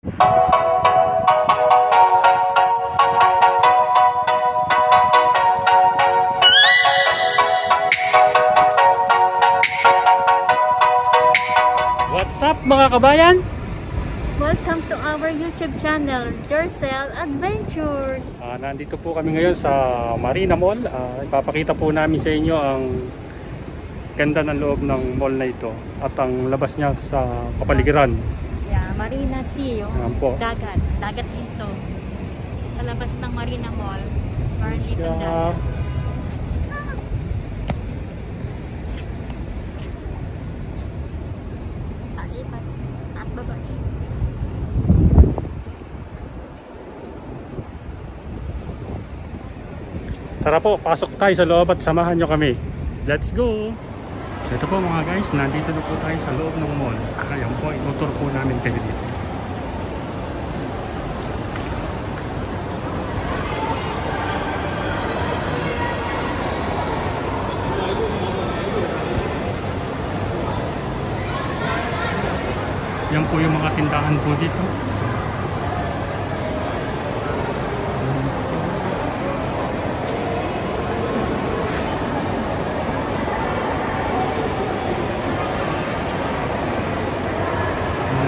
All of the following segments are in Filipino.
What's up mga kabayan? Welcome to our YouTube channel, Jercel Adventures. Nandito po kami ngayon sa Marina Mall. Ipapakita po namin sa inyo ang ganda ng loob ng mall na ito at ang labas niya sa kapaligiran. Yeah, Marina Sea, yung po. dagat ito. Sa labas ng Marina Mall, meron dito dagat. Lipat, taas baba. Tara po, pasok tayo sa loob at samahan nyo kami. Let's go! So ito po mga guys, nandito na po tayo sa loob ng mall. Ayan po, itutur po namin kayo dito. Yan po yung mga tindahan po dito.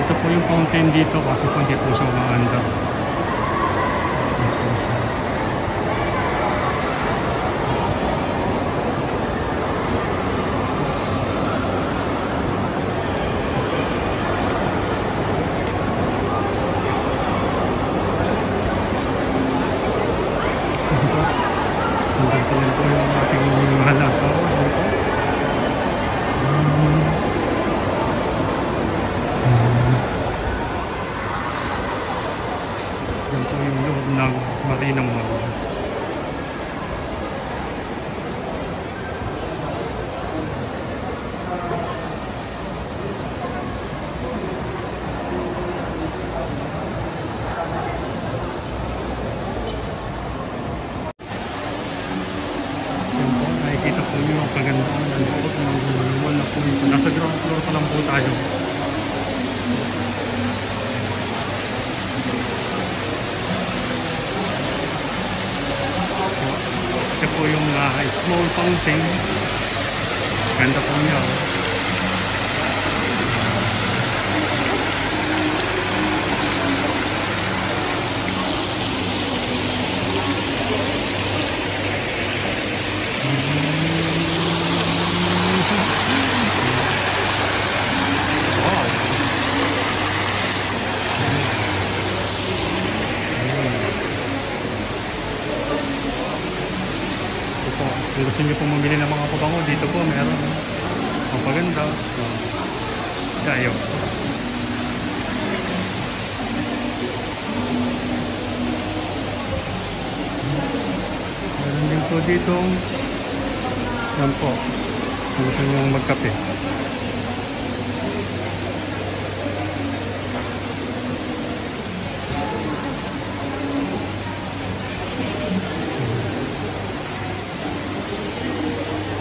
Ito po yung fountain dito kasi po hindi po sa umaanda. Ito po yung ating halasaw. Yan po yung loob ng Marina Mall. Yan po, nakikita po nyo ang kagandaan ng loob ng mall na po ito. Nasa ground floor pa lang po tayo. Ito po yung small fountain. Ganda po niya. Wow. Kung gusto nyo pong mamili ng mga pabango, dito po meron. Ang paganda. Dayo. Meron din po dito. Yan po. Kung gusto nyo magkape.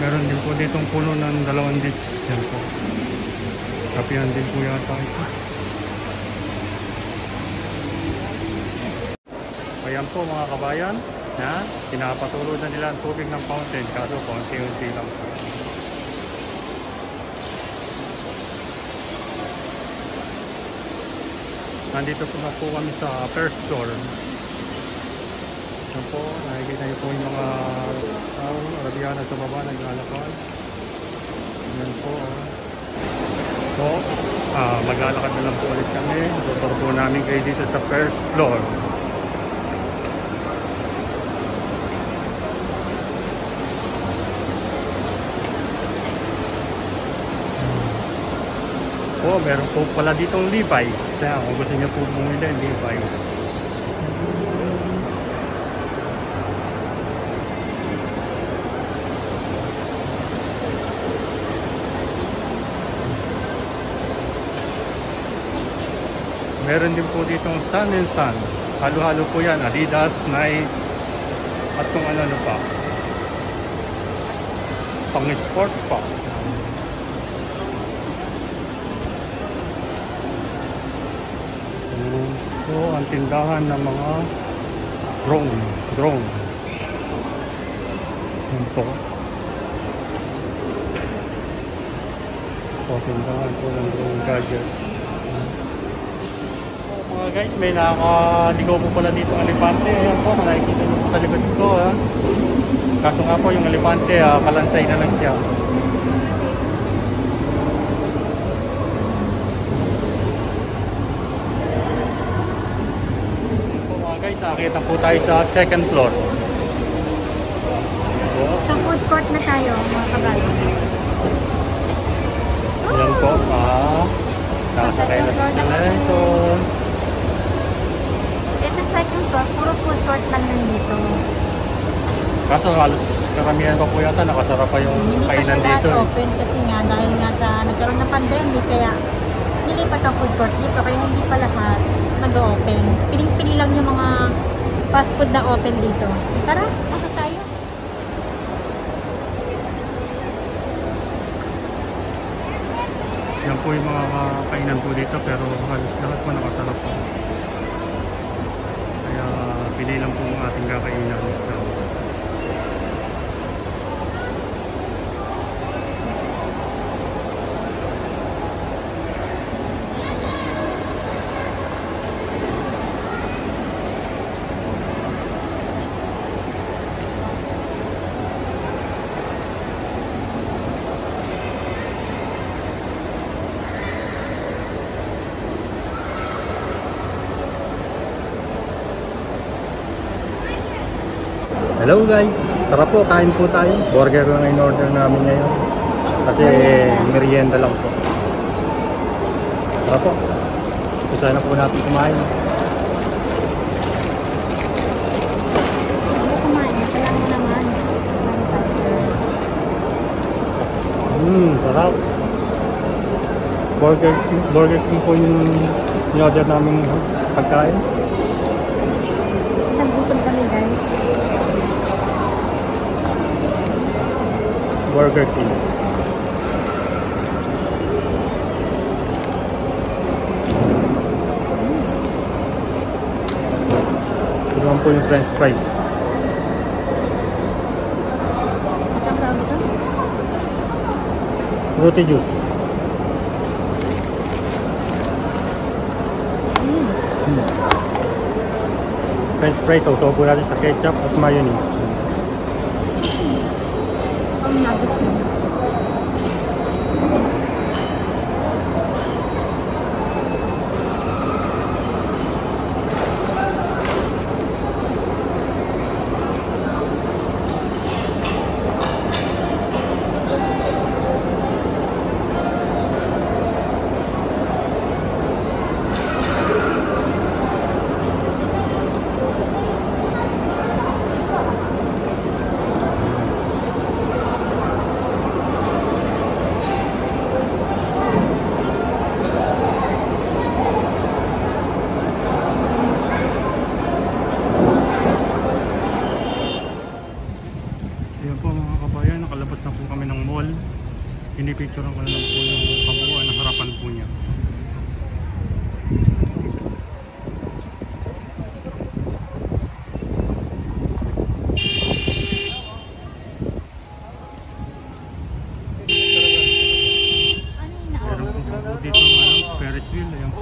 Meron din po ditong puno ng 2 ditch. Yan po. Kapihan din po yata ito. Ayan po mga kabayan. Pinapatuloy na nila ang tubig ng fountain. Kaso konti-unti lang po. Nandito po na po kami sa first floor. Yan po, nakikita niyo po yung mga Arabiana sa baba naglalakad. Yan po. So, maglalakad na lang po ulit kami. Tutor po namin kayo dito sa first floor. Meron po pala ditong Levi's. Kung gusto niyo po bumili, Levi's. Meron din po ditong Sun and Sun. Halo-halo po yan. Adidas, Nike, at kung ano pa. Pang sports pa. po ang tindahan ng mga drone. Yan po. So, tindahan po ng drone gadget. Mga guys, may nakaligaw po pala dito ang elepante. Ayan po, nakikita nyo po sa likod ko. Ha? Kaso nga po yung elepante, kalansay na lang siya. Ayan po mga guys, nakakita po tayo sa second floor. Sa food court na tayo, mga kabalo. Ayan po, nakasakay na po sila ito. Ito second floor, puro food court lang nandito. Kaso halos karamihan pa po yata nakasara pa yung Hindi pa siya kainan lahat dito. open kasi nga dahil nga sa nagkaroon ng pandemic kaya nilipat ang food court dito kaya hindi pa lahat nag-open. Piling-pili lang yung mga fast food na open dito. Tara, pasok tayo. Yan po yung mga kainan po dito pero halos lahat po nakasara po. Kaya pili lang po ang ating kakainan. Hello guys, tara po, kain po tayo. Burger lang in order namin ngayon. Kasi merienda lang po. Tara po. Usahan na po natin kumain. Ano kumain? Ito lang mo naman. Sarap. Burger King po yung in-order namin pagkain. Nagutom kami guys. Burger King. Ito naman po yung french fries. At ang tawag ito? Fruity juice. French fries, sausaw po natin sa ketchup at mayonnaise. Ang nuggets mo. Ayan po mga kabayan, nakalabas na po kami ng mall. Pinipicturean ko na lang po yung kabuuan ng harapan po niya. Meron po dito ang Ferris wheel, ayan po.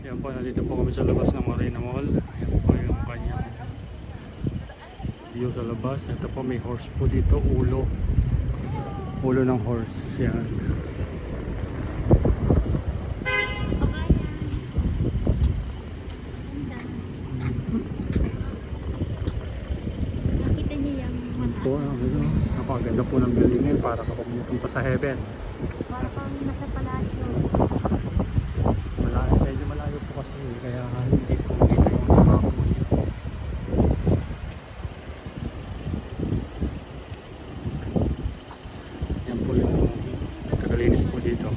Ayan po, nandito po kami sa labas ng Marina Mall. Ayan po yung kanyang view sa labas. Ito po, may horse po dito, ulo ng horse. Yan. Nakita niyo yung Po, napakaganda po ng building ngayon para kapag pumunta sa heaven. para pang nasa pala dito.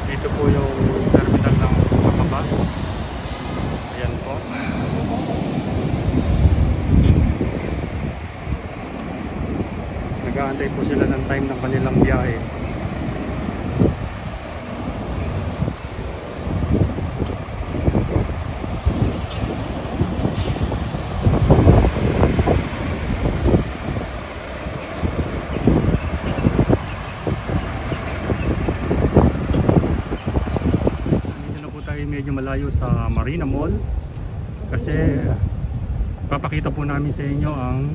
Dito po yung terminal ng mga bus. Ayan po. Nag-aantay po sila ng time ng kanilang biyahe. Medyo malayo sa Marina Mall kasi papakita po namin sa inyo ang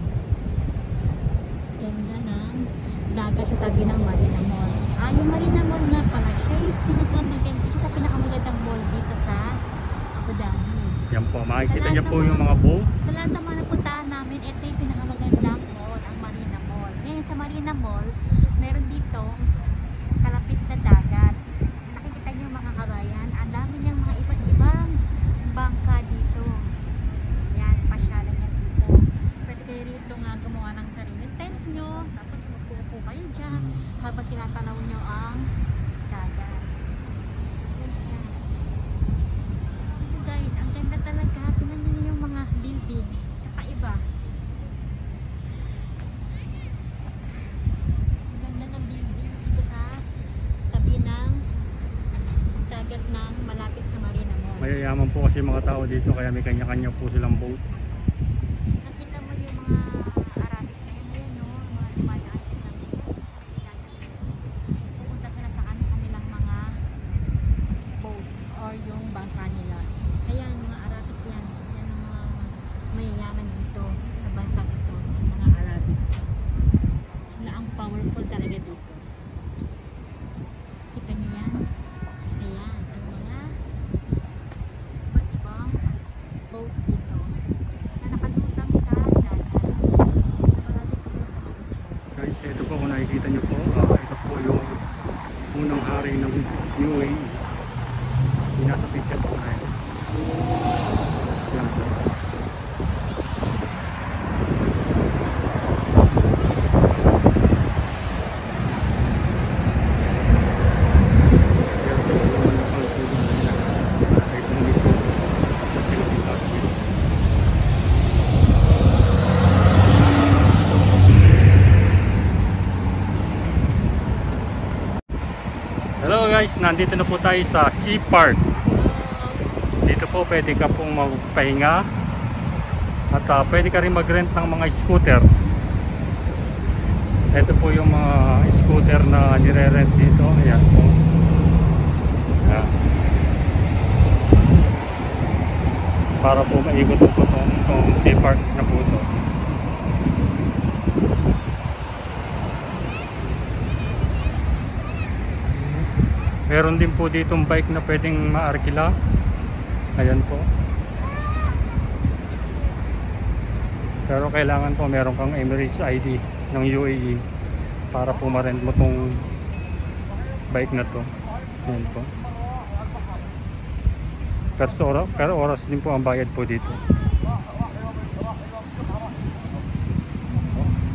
ganda ng dagat sa tabi ng Marina Mall. Yung Marina Mall nga pala siya isa sa pinakamagandang mall dito sa Abu Dhabi. Yan po, makikita niyo po yung mga boat. Sa lahat ng mga napuntahan namin, ito yung pinakamagandang mall, ang Marina Mall. Ngayon sa Marina Mall, meron dito kalapit na dagat. Nakikita niyo mga kabayan, ang dami niyang mga iba't ibang bangka dito. Yan, pasyalan niya dito. Pwede kayo rito nga gumawa ng sarili tent nyo, tapos magpupo kayo dyan habang tinatanaw nyo ang dagat. Yan. Ito guys, ang ganda talaga. Tingnan nyo yung mga building. Kakaiba. Ang ganda ng building dito sa tabi ng dagat ng malapit sa Marina Mall. Mayayaman po kasi mga tao dito kaya may kanya-kanya po silang boat. Nakita mo yung mga Arabic na yun, ayan no, mga dumadaan sa pupunta sila sa kanilang mga boat or yung bangka nila. Ayan, mga Arabic yan. Yan ang mga mayayaman dito sa bansang ito, yung mga Arabic. Sila ang powerful talaga dito. Kita niyo yan? Ayan, ang mga iba't ibang boat dito na nakalutang sa dagat. Guys, ito po kung nakikita niyo po, ito po yung unang hari ng UAE. Yung nasa picture po na ito. Yan po. Hello guys, nandito na po tayo sa Sea Park. Dito po pwede ka pong magpahinga at pwede ka rin mag-rent ng mga scooter. Ito po yung mga scooter na nire-rent dito. Ayan po. Ayan. Para po maikot po itong Sea Park na po ito. Meron din po ditong bike na pwedeng maarkila. Ayan po. Pero kailangan po meron kang Emirates ID ng UAE para po ma-rent mo tong bike na to. Ayan po. Per oras din po ang bayad po dito.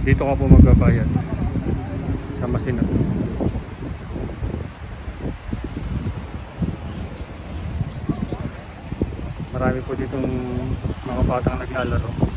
Dito ka po magbabayad sa machine na to. Marami po ditong mga batang naglalaro.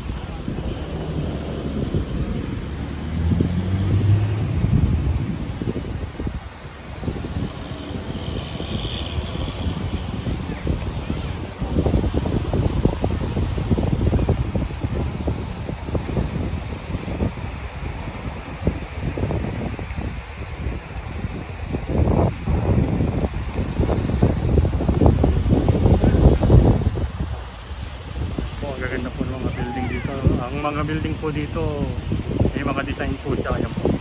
Gaganda po ng mga building dito. Ang mga building po dito may mga design po siya. Ayan po.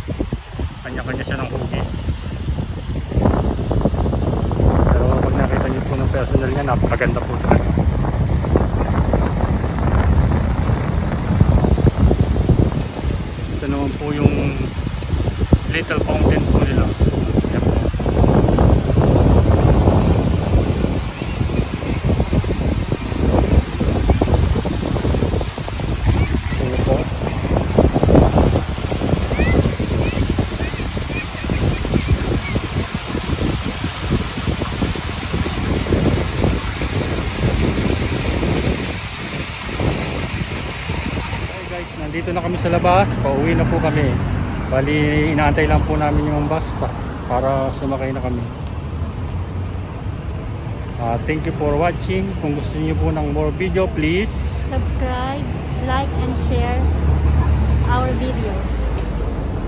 Kanya-kanya siya ng hugis. Pero pag nakita niyo po ng personal niya, napakaganda po talaga. ito naman po yung little fountain po nila. Yan po. Ito po. Nandito na kami sa labas, pauwi na po kami. Bali, inaantay lang po namin yung bus para sumakay na kami. Thank you for watching. Kung gusto niyo po ng more video, please Subscribe, like, and share our videos.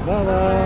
bye bye.